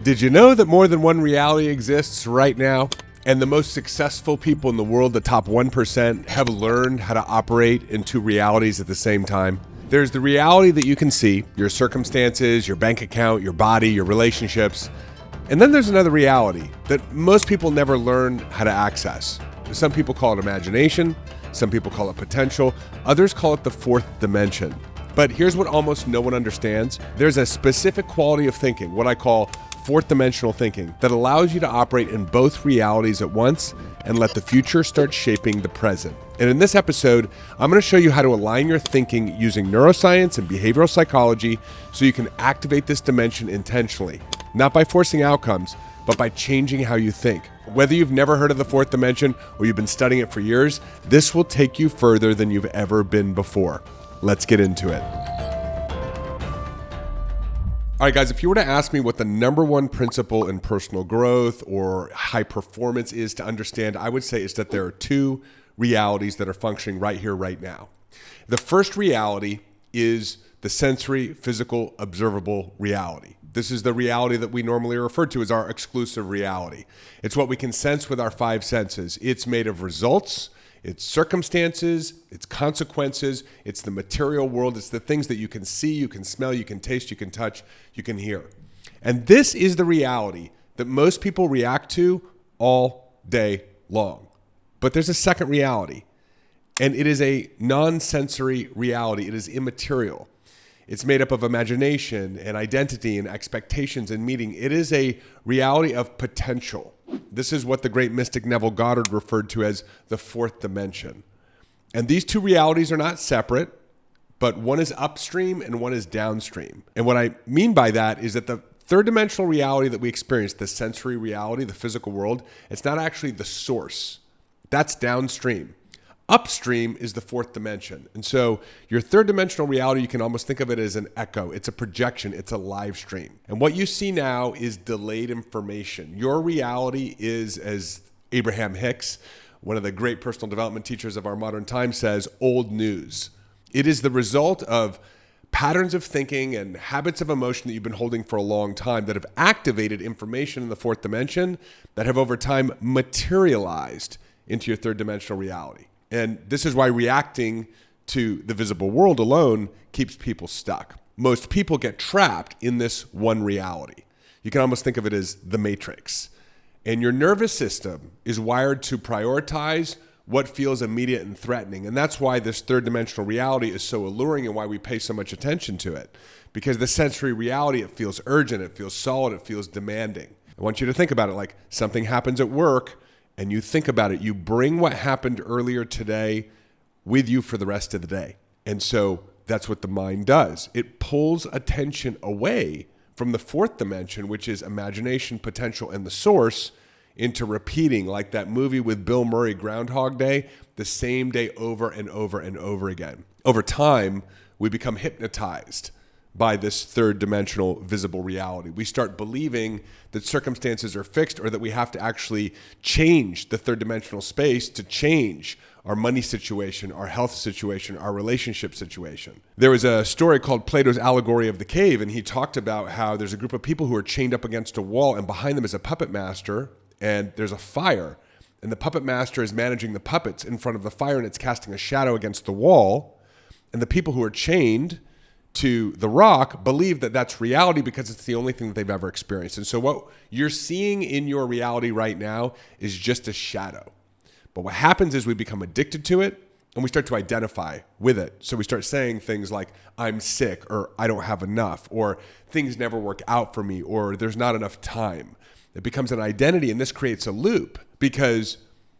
Did you know that more than one reality exists right now? And the most successful people in the world, the top 1%, have learned how to operate in two realities at the same time. There's the reality that you can see, your circumstances, your bank account, your body, your relationships. And then there's another reality that most people never learn how to access. Some people call it imagination, some people call it potential, others call it the fourth dimension. But here's what almost no one understands. There's a specific quality of thinking, what I call fourth dimensional thinking, that allows you to operate in both realities at once and let the future start shaping the present. And in this episode, I'm going to show you how to align your thinking using neuroscience and behavioral psychology so you can activate this dimension intentionally, not by forcing outcomes, but by changing how you think. Whether you've never heard of the fourth dimension or you've been studying it for years, this will take you further than you've ever been before. Let's get into it. All right, guys, if you were to ask me what the number one principle in personal growth or high performance is to understand, I would say is that there are two realities that are functioning right here, right now. The first reality is the sensory, physical, observable reality. This is the reality that we normally refer to as our exclusive reality. It's what we can sense with our five senses. It's made of results, it's circumstances, it's consequences, it's the material world, it's the things that you can see, you can smell, you can taste, you can touch, you can hear. And this is the reality that most people react to all day long. But there's a second reality, and it is a non-sensory reality. It is immaterial. It's made up of imagination and identity and expectations and meaning. It is a reality of potential. This is what the great mystic Neville Goddard referred to as the fourth dimension. And these two realities are not separate, but one is upstream and one is downstream. And what I mean by that is that the third dimensional reality that we experience, the sensory reality, the physical world, it's not actually the source. That's downstream. Upstream is the fourth dimension. And so your third dimensional reality, you can almost think of it as an echo. It's a projection. It's a live stream. And what you see now is delayed information. Your reality is, as Abraham Hicks, one of the great personal development teachers of our modern time, says, old news. It is the result of patterns of thinking and habits of emotion that you've been holding for a long time that have activated information in the fourth dimension that have over time materialized into your third dimensional reality. And this is why reacting to the visible world alone keeps people stuck. Most people get trapped in this one reality. You can almost think of it as the matrix. And your nervous system is wired to prioritize what feels immediate and threatening. And that's why this third dimensional reality is so alluring and why we pay so much attention to it. Because the sensory reality, it feels urgent, it feels solid, it feels demanding. I want you to think about it like something happens at work, and you think about it, you bring what happened earlier today with you for the rest of the day. And so that's what the mind does. It pulls attention away from the fourth dimension, which is imagination, potential, and the source, into repeating, like that movie with Bill Murray, Groundhog Day, the same day over and over and over again. Over time, we become hypnotized by this third dimensional visible reality. We start believing that circumstances are fixed or that we have to actually change the third dimensional space to change our money situation, our health situation, our relationship situation. There was a story called Plato's Allegory of the Cave, and he talked about how there's a group of people who are chained up against a wall, and behind them is a puppet master, and there's a fire, and the puppet master is managing the puppets in front of the fire, and it's casting a shadow against the wall, and the people who are chained to the rock believe that that's reality because it's the only thing that they've ever experienced. And so what you're seeing in your reality right now is just a shadow. But what happens is we become addicted to it and we start to identify with it. So we start saying things like, I'm sick, or I don't have enough, or things never work out for me, or there's not enough time. It becomes an identity, and this creates a loop because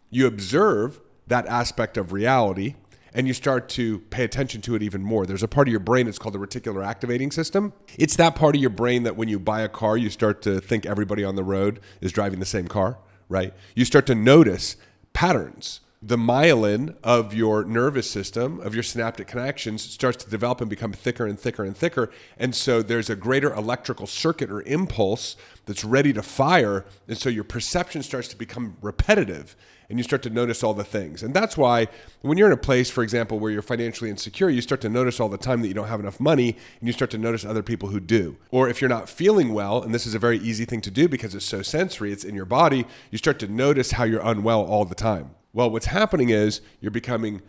you observe that aspect of reality and you start to pay attention to it even more. There's a part of your brain, it's called the reticular activating system. It's that part of your brain that when you buy a car, you start to think everybody on the road is driving the same car, right? You start to notice patterns the myelin of your nervous system, of your synaptic connections, starts to develop and become thicker and thicker and thicker. And so there's a greater electrical circuit or impulse that's ready to fire. And so your perception starts to become repetitive and you start to notice all the things. And that's why when you're in a place, for example, where you're financially insecure, you start to notice all the time that you don't have enough money and you start to notice other people who do. Or if you're not feeling well, and this is a very easy thing to do because it's so sensory, it's in your body, you start to notice how you're unwell all the time. Well, what's happening is you're becoming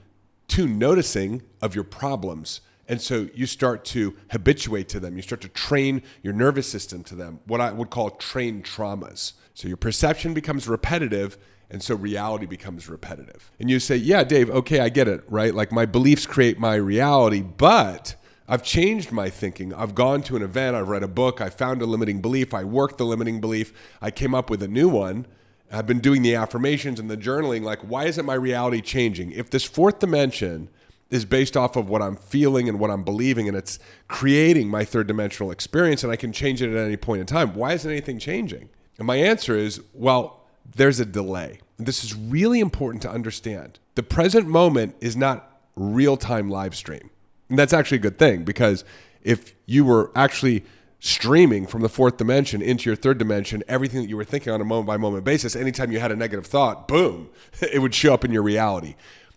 too noticing of your problems. And so you start to habituate to them. You start to train your nervous system to them, what I would call trained traumas. So your perception becomes repetitive, and so reality becomes repetitive. And you say, yeah, Dave, okay, I get it, right? Like my beliefs create my reality, but I've changed my thinking. I've gone to an event, I've read a book, I found a limiting belief, I worked the limiting belief, I came up with a new one. I've been doing the affirmations and the journaling. Like, why isn't my reality changing? If this fourth dimension is based off of what I'm feeling and what I'm believing, and it's creating my third dimensional experience, and I can change it at any point in time, why isn't anything changing? And my answer is, well, there's a delay. This is really important to understand. The present moment is not real-time live stream. And that's actually a good thing, because if you were actually streaming from the fourth dimension into your third dimension, everything that you were thinking on a moment-by-moment basis, anytime you had a negative thought, boom, it would show up in your reality.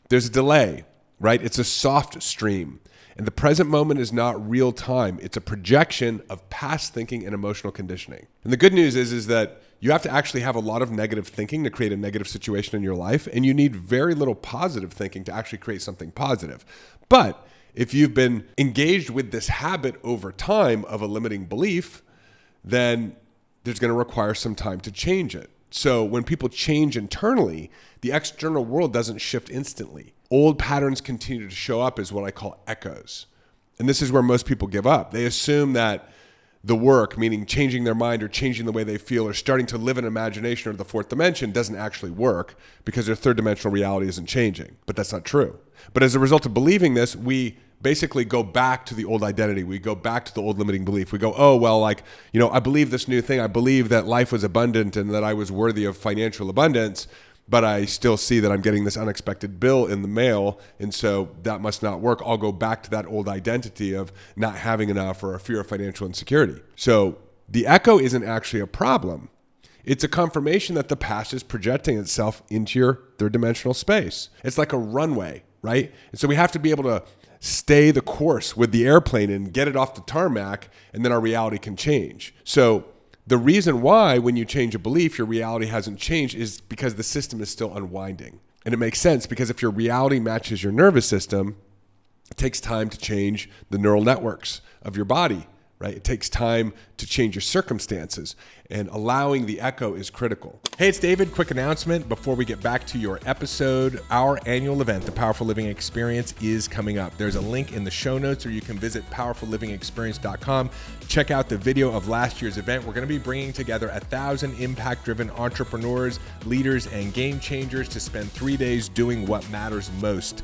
There's a delay, right? It's a soft stream. And the present moment is not real time. It's a projection of past thinking and emotional conditioning. And the good news is that you have to actually have a lot of negative thinking to create a negative situation in your life, and you need very little positive thinking to actually create something positive. But if you've been engaged with this habit over time of a limiting belief, then there's going to require some time to change it. So when people change internally, the external world doesn't shift instantly. Old patterns continue to show up as what I call echoes. And this is where most people give up. They assume that the work, meaning changing their mind or changing the way they feel or starting to live in imagination or the fourth dimension, doesn't actually work because their third dimensional reality isn't changing. But that's not true. But as a result of believing this, we basically go back to the old identity. We go back to the old limiting belief. We go, oh, well, like, I believe this new thing. I believe that life was abundant and that I was worthy of financial abundance, but I still see that I'm getting this unexpected bill in the mail, and so that must not work. I'll go back to that old identity of not having enough or a fear of financial insecurity. So the echo isn't actually a problem. It's a confirmation that the past is projecting itself into your third dimensional space. It's like a runway, right? And so we have to be able to stay the course with the airplane and get it off the tarmac, and then our reality can change. So the reason why when you change a belief, your reality hasn't changed is because the system is still unwinding. And it makes sense because if your reality matches your nervous system, it takes time to change the neural networks of your body, right? It takes time to change your circumstances, and allowing the echo is critical. Hey, it's David. Quick announcement before we get back to your episode. Our annual event, the Powerful Living Experience, is coming up. There's a link in the show notes, or you can visit powerfullivingexperience.com. Check out the video of last year's event. We're going to be bringing together 1,000 impact-driven entrepreneurs, leaders, and game changers to spend 3 days doing what matters most.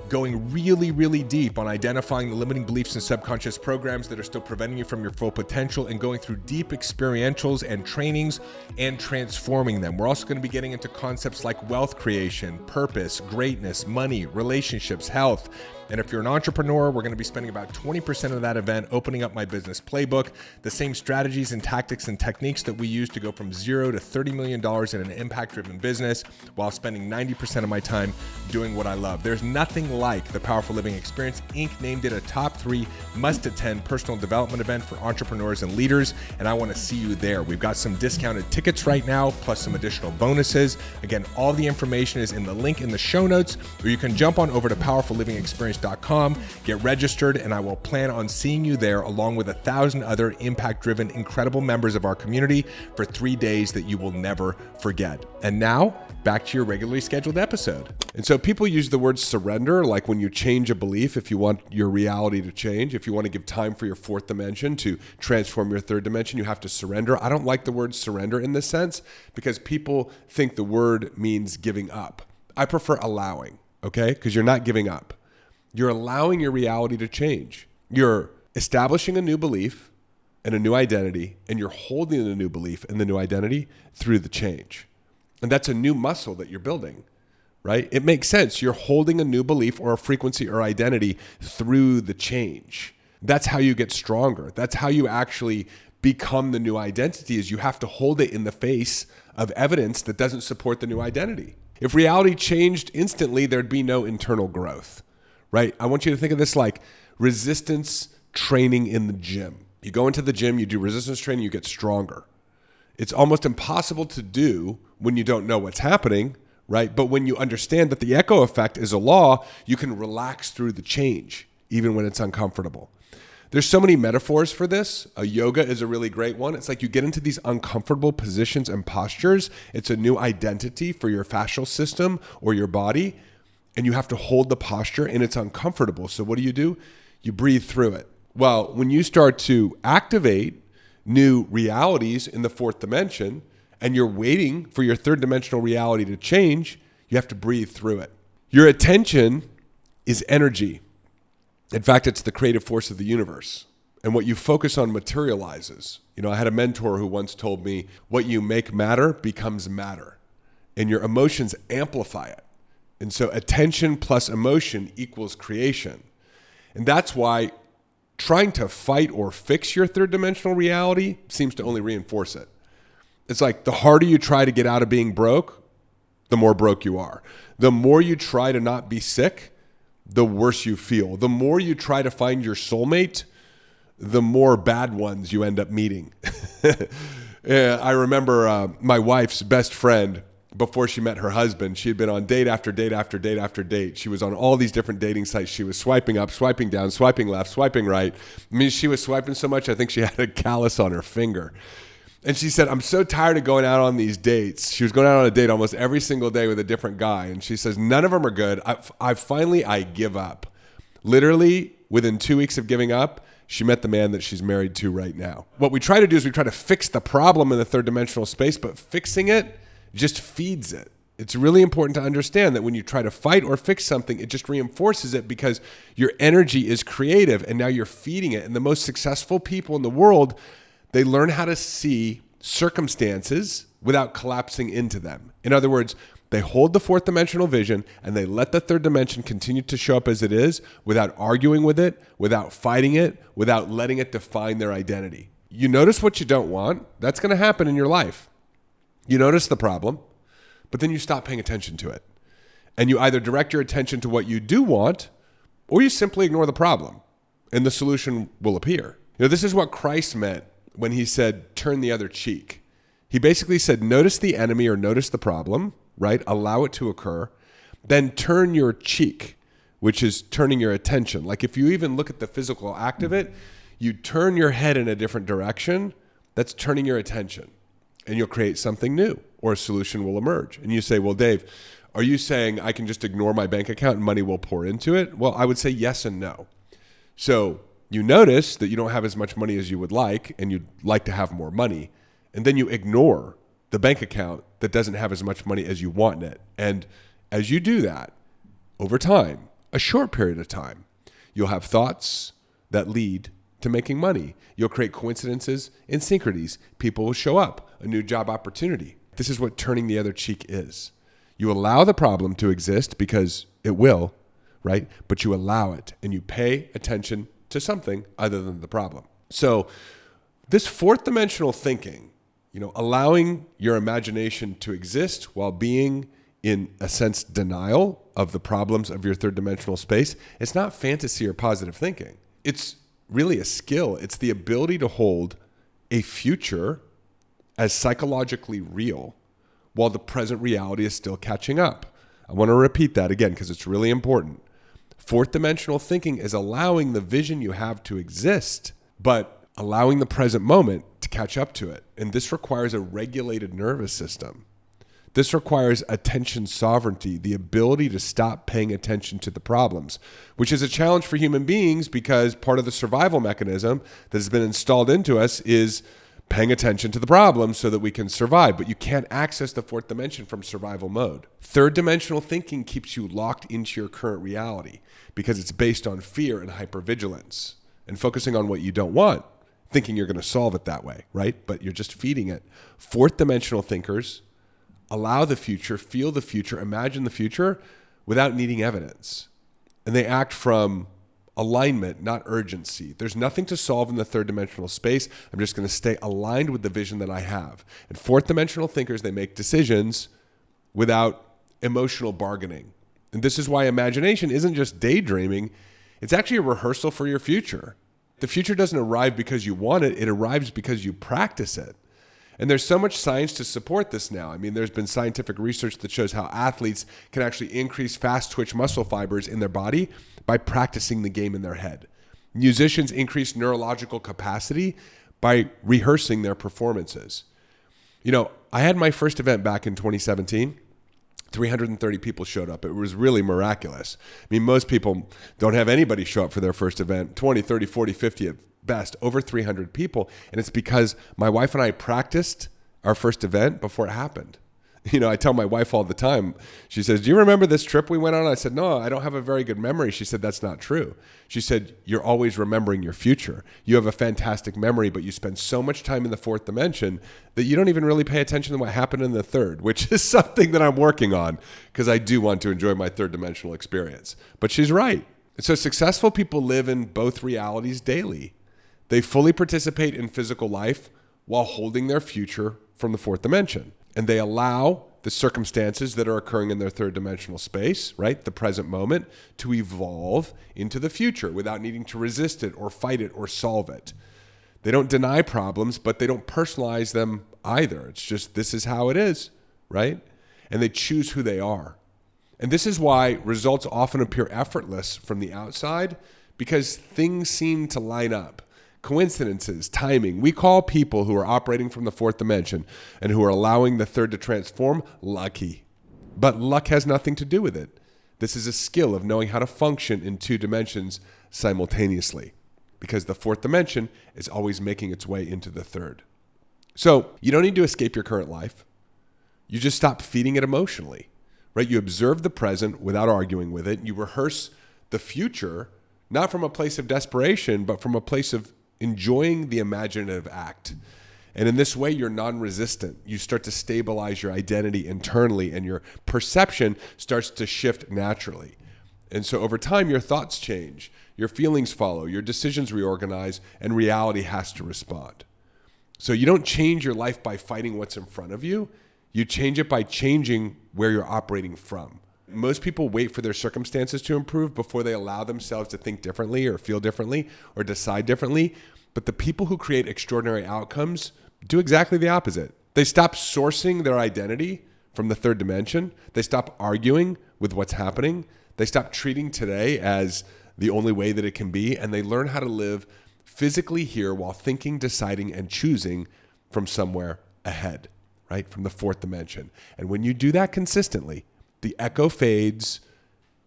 Going really, really deep on identifying the limiting beliefs and subconscious programs that are still preventing you from your full potential, and going through deep experientials and trainings and transforming them. We're also going to be getting into concepts like wealth creation, purpose, greatness, money, relationships, health. And if you're an entrepreneur, we're going to be spending about 20% of that event opening up my business playbook, the same strategies and tactics and techniques that we use to go from $0 to $30 million in an impact-driven business while spending 90% of my time doing what I love. There's nothing like the Powerful Living Experience. Inc. named it a top 3 must-attend personal development event for entrepreneurs and leaders, and I want to see you there. We've got some discounted tickets right now, plus some additional bonuses. Again, all the information is in the link in the show notes, or you can jump on over to powerfullivingexperience.com, get registered, and I will plan on seeing you there along with 1,000 other impact-driven, incredible members of our community for 3 days that you will never forget. And now, back to your regularly scheduled episode. And so people use the word surrender, like when you change a belief, if you want your reality to change, if you want to give time for your fourth dimension to transform your third dimension, you have to surrender. I don't like the word surrender in this sense because people think the word means giving up. I prefer allowing, okay? Because you're not giving up. You're allowing your reality to change. You're establishing a new belief and a new identity, and you're holding the new belief and the new identity through the change. And that's a new muscle that you're building, right? It makes sense. You're holding a new belief or a frequency or identity through the change. That's how you get stronger. That's how you actually become the new identity, is you have to hold it in the face of evidence that doesn't support the new identity. If reality changed instantly, there'd be no internal growth, right? I want you to think of this like resistance training in the gym. You go into the gym, you do resistance training, you get stronger. It's almost impossible to do when you don't know what's happening, right? But when you understand that the echo effect is a law, you can relax through the change, even when it's uncomfortable. There's so many metaphors for this. Yoga is a really great one. It's like you get into these uncomfortable positions and postures. It's a new identity for your fascial system or your body, and you have to hold the posture, and it's uncomfortable. So what do? You breathe through it. Well, when you start to activate new realities in the fourth dimension, and you're waiting for your third dimensional reality to change, you have to breathe through it. Your attention is energy. In fact, it's the creative force of the universe. And what you focus on materializes. I had a mentor who once told me, what you make matter becomes matter. And your emotions amplify it. And so attention plus emotion equals creation. And that's why trying to fight or fix your third dimensional reality seems to only reinforce it. It's like the harder you try to get out of being broke, the more broke you are. The more you try to not be sick, the worse you feel. The more you try to find your soulmate, the more bad ones you end up meeting. I remember my wife's best friend, before she met her husband, she had been on date after date after date after date. She was on all these different dating sites. She was swiping up, swiping down, swiping left, swiping right. I mean, she was swiping so much, I think she had a callus on her finger. And she said, I'm so tired of going out on these dates. She was going out on a date almost every single day with a different guy. And she says, none of them are good. I give up. Literally, within 2 weeks of giving up, she met the man that she's married to right now. What we try to do is we try to fix the problem in the third dimensional space, but fixing it just feeds it. It's really important to understand that when you try to fight or fix something, it just reinforces it because your energy is creative and now you're feeding it. And the most successful people in the world, they learn how to see circumstances without collapsing into them. In other words, they hold the fourth dimensional vision and they let the third dimension continue to show up as it is without arguing with it, without fighting it, without letting it define their identity. You notice what you don't want, that's going to happen in your life. You notice the problem, but then you stop paying attention to it. And you either direct your attention to what you do want, or you simply ignore the problem, and the solution will appear. This is what Christ meant when he said, turn the other cheek. He basically said, notice the enemy or notice the problem, right? Allow it to occur. Then turn your cheek, which is turning your attention. Like if you even look at the physical act of it, you turn your head in a different direction, that's turning your attention. And you'll create something new or a solution will emerge. And you say, well, Dave, are you saying I can just ignore my bank account and money will pour into it? Well, I would say yes and no. So you notice that you don't have as much money as you would like and you'd like to have more money. And then you ignore the bank account that doesn't have as much money as you want in it. And as you do that, over time, a short period of time, you'll have thoughts that lead to making money. You'll create coincidences and synchronies. People will show up, a new job opportunity. This is what turning the other cheek is. You allow the problem to exist because it will, right? But you allow it and you pay attention to something other than the problem. So this fourth dimensional thinking, allowing your imagination to exist while being in a sense denial of the problems of your third dimensional space, it's not fantasy or positive thinking. It's really a skill. It's the ability to hold a future as psychologically real while the present reality is still catching up. I want to repeat that again because it's really important. Fourth dimensional thinking is allowing the vision you have to exist, but allowing the present moment to catch up to it. And this requires a regulated nervous system. This requires attention sovereignty, the ability to stop paying attention to the problems, which is a challenge for human beings because part of the survival mechanism that has been installed into us is paying attention to the problem so that we can survive. But you can't access the fourth dimension from survival mode. Third dimensional thinking keeps you locked into your current reality because it's based on fear and hypervigilance and focusing on what you don't want, thinking you're going to solve it that way, right? But you're just feeding it. Fourth dimensional thinkers allow the future, feel the future, imagine the future without needing evidence. And they act from alignment, not urgency. There's nothing to solve in the third dimensional space. I'm just going to stay aligned with the vision that I have. And fourth dimensional thinkers, they make decisions without emotional bargaining. And this is why imagination isn't just daydreaming. It's actually a rehearsal for your future. The future doesn't arrive because you want it. It arrives because you practice it. And there's so much science to support this now. I mean, there's been scientific research that shows how athletes can actually increase fast twitch muscle fibers in their body by practicing the game in their head. Musicians increase neurological capacity by rehearsing their performances. You know, I had my first event back in 2017. 330 people showed up. It was really miraculous. I mean, most people don't have anybody show up for their first event. 20, 30, 40, 50 at best, over 300 people. And it's because my wife and I practiced our first event before it happened. You know, I tell my wife all the time, she says, do you remember this trip we went on? I said, no, I don't have a very good memory. She said, that's not true. She said, you're always remembering your future. You have a fantastic memory, but you spend so much time in the fourth dimension that you don't even really pay attention to what happened in the third, which is something that I'm working on because I do want to enjoy my third dimensional experience. But she's right. So successful people live in both realities daily. They fully participate in physical life while holding their future from the fourth dimension. And they allow the circumstances that are occurring in their third dimensional space, right, the present moment, to evolve into the future without needing to resist it or fight it or solve it. They don't deny problems, but they don't personalize them either. It's just, this is how it is, right? And they choose who they are. And this is why results often appear effortless from the outside, because things seem to line up. Coincidences, timing. We call people who are operating from the fourth dimension and who are allowing the third to transform lucky. But luck has nothing to do with it. This is a skill of knowing how to function in two dimensions simultaneously, because the fourth dimension is always making its way into the third. So you don't need to escape your current life. You just stop feeding it emotionally, right? You observe the present without arguing with it. You rehearse the future, not from a place of desperation, but from a place of enjoying the imaginative act. And in this way, you're non-resistant. You start to stabilize your identity internally, and your perception starts to shift naturally. And so over time, your thoughts change, your feelings follow, your decisions reorganize, and reality has to respond. So you don't change your life by fighting what's in front of you. You change it by changing where you're operating from. Most people wait for their circumstances to improve before they allow themselves to think differently or feel differently or decide differently. But the people who create extraordinary outcomes do exactly the opposite. They stop sourcing their identity from the third dimension. They stop arguing with what's happening. They stop treating today as the only way that it can be. And they learn how to live physically here while thinking, deciding, and choosing from somewhere ahead, right? From the fourth dimension. And when you do that consistently, the echo fades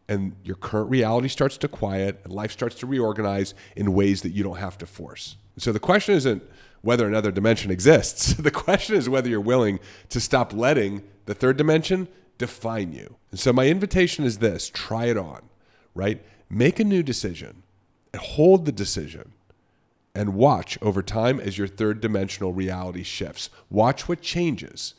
and your current reality starts to quiet and life starts to reorganize in ways that you don't have to force. So the question isn't whether another dimension exists. The question is whether you're willing to stop letting the third dimension define you. And so my invitation is this: try it on, right? Make a new decision and hold the decision and watch over time as your third dimensional reality shifts. Watch what changes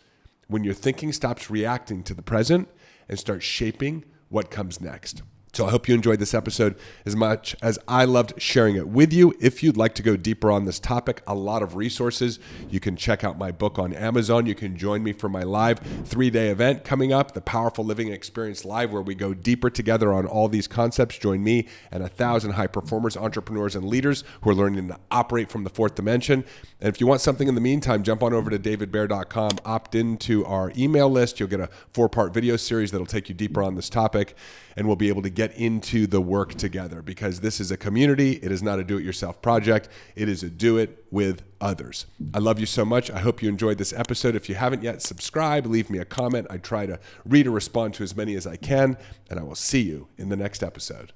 when your thinking stops reacting to the present and start shaping what comes next. So I hope you enjoyed this episode as much as I loved sharing it with you. If you'd like to go deeper on this topic, a lot of resources. You can check out my book on Amazon. You can join me for my live 3-day event coming up, the Powerful Living Experience Live, where we go deeper together on all these concepts. Join me and 1,000 high performers, entrepreneurs, and leaders who are learning to operate from the fourth dimension. And if you want something in the meantime, jump on over to davidbear.com, opt into our email list. You'll get a 4-part video series that'll take you deeper on this topic, and we'll be able to get into the work together, because this is a community. It is not a do-it-yourself project. It is a do it with others. I love you so much. I hope you enjoyed this episode. If you haven't yet, subscribe, leave me a comment. I try to read or respond to as many as I can, and I will see you in the next episode.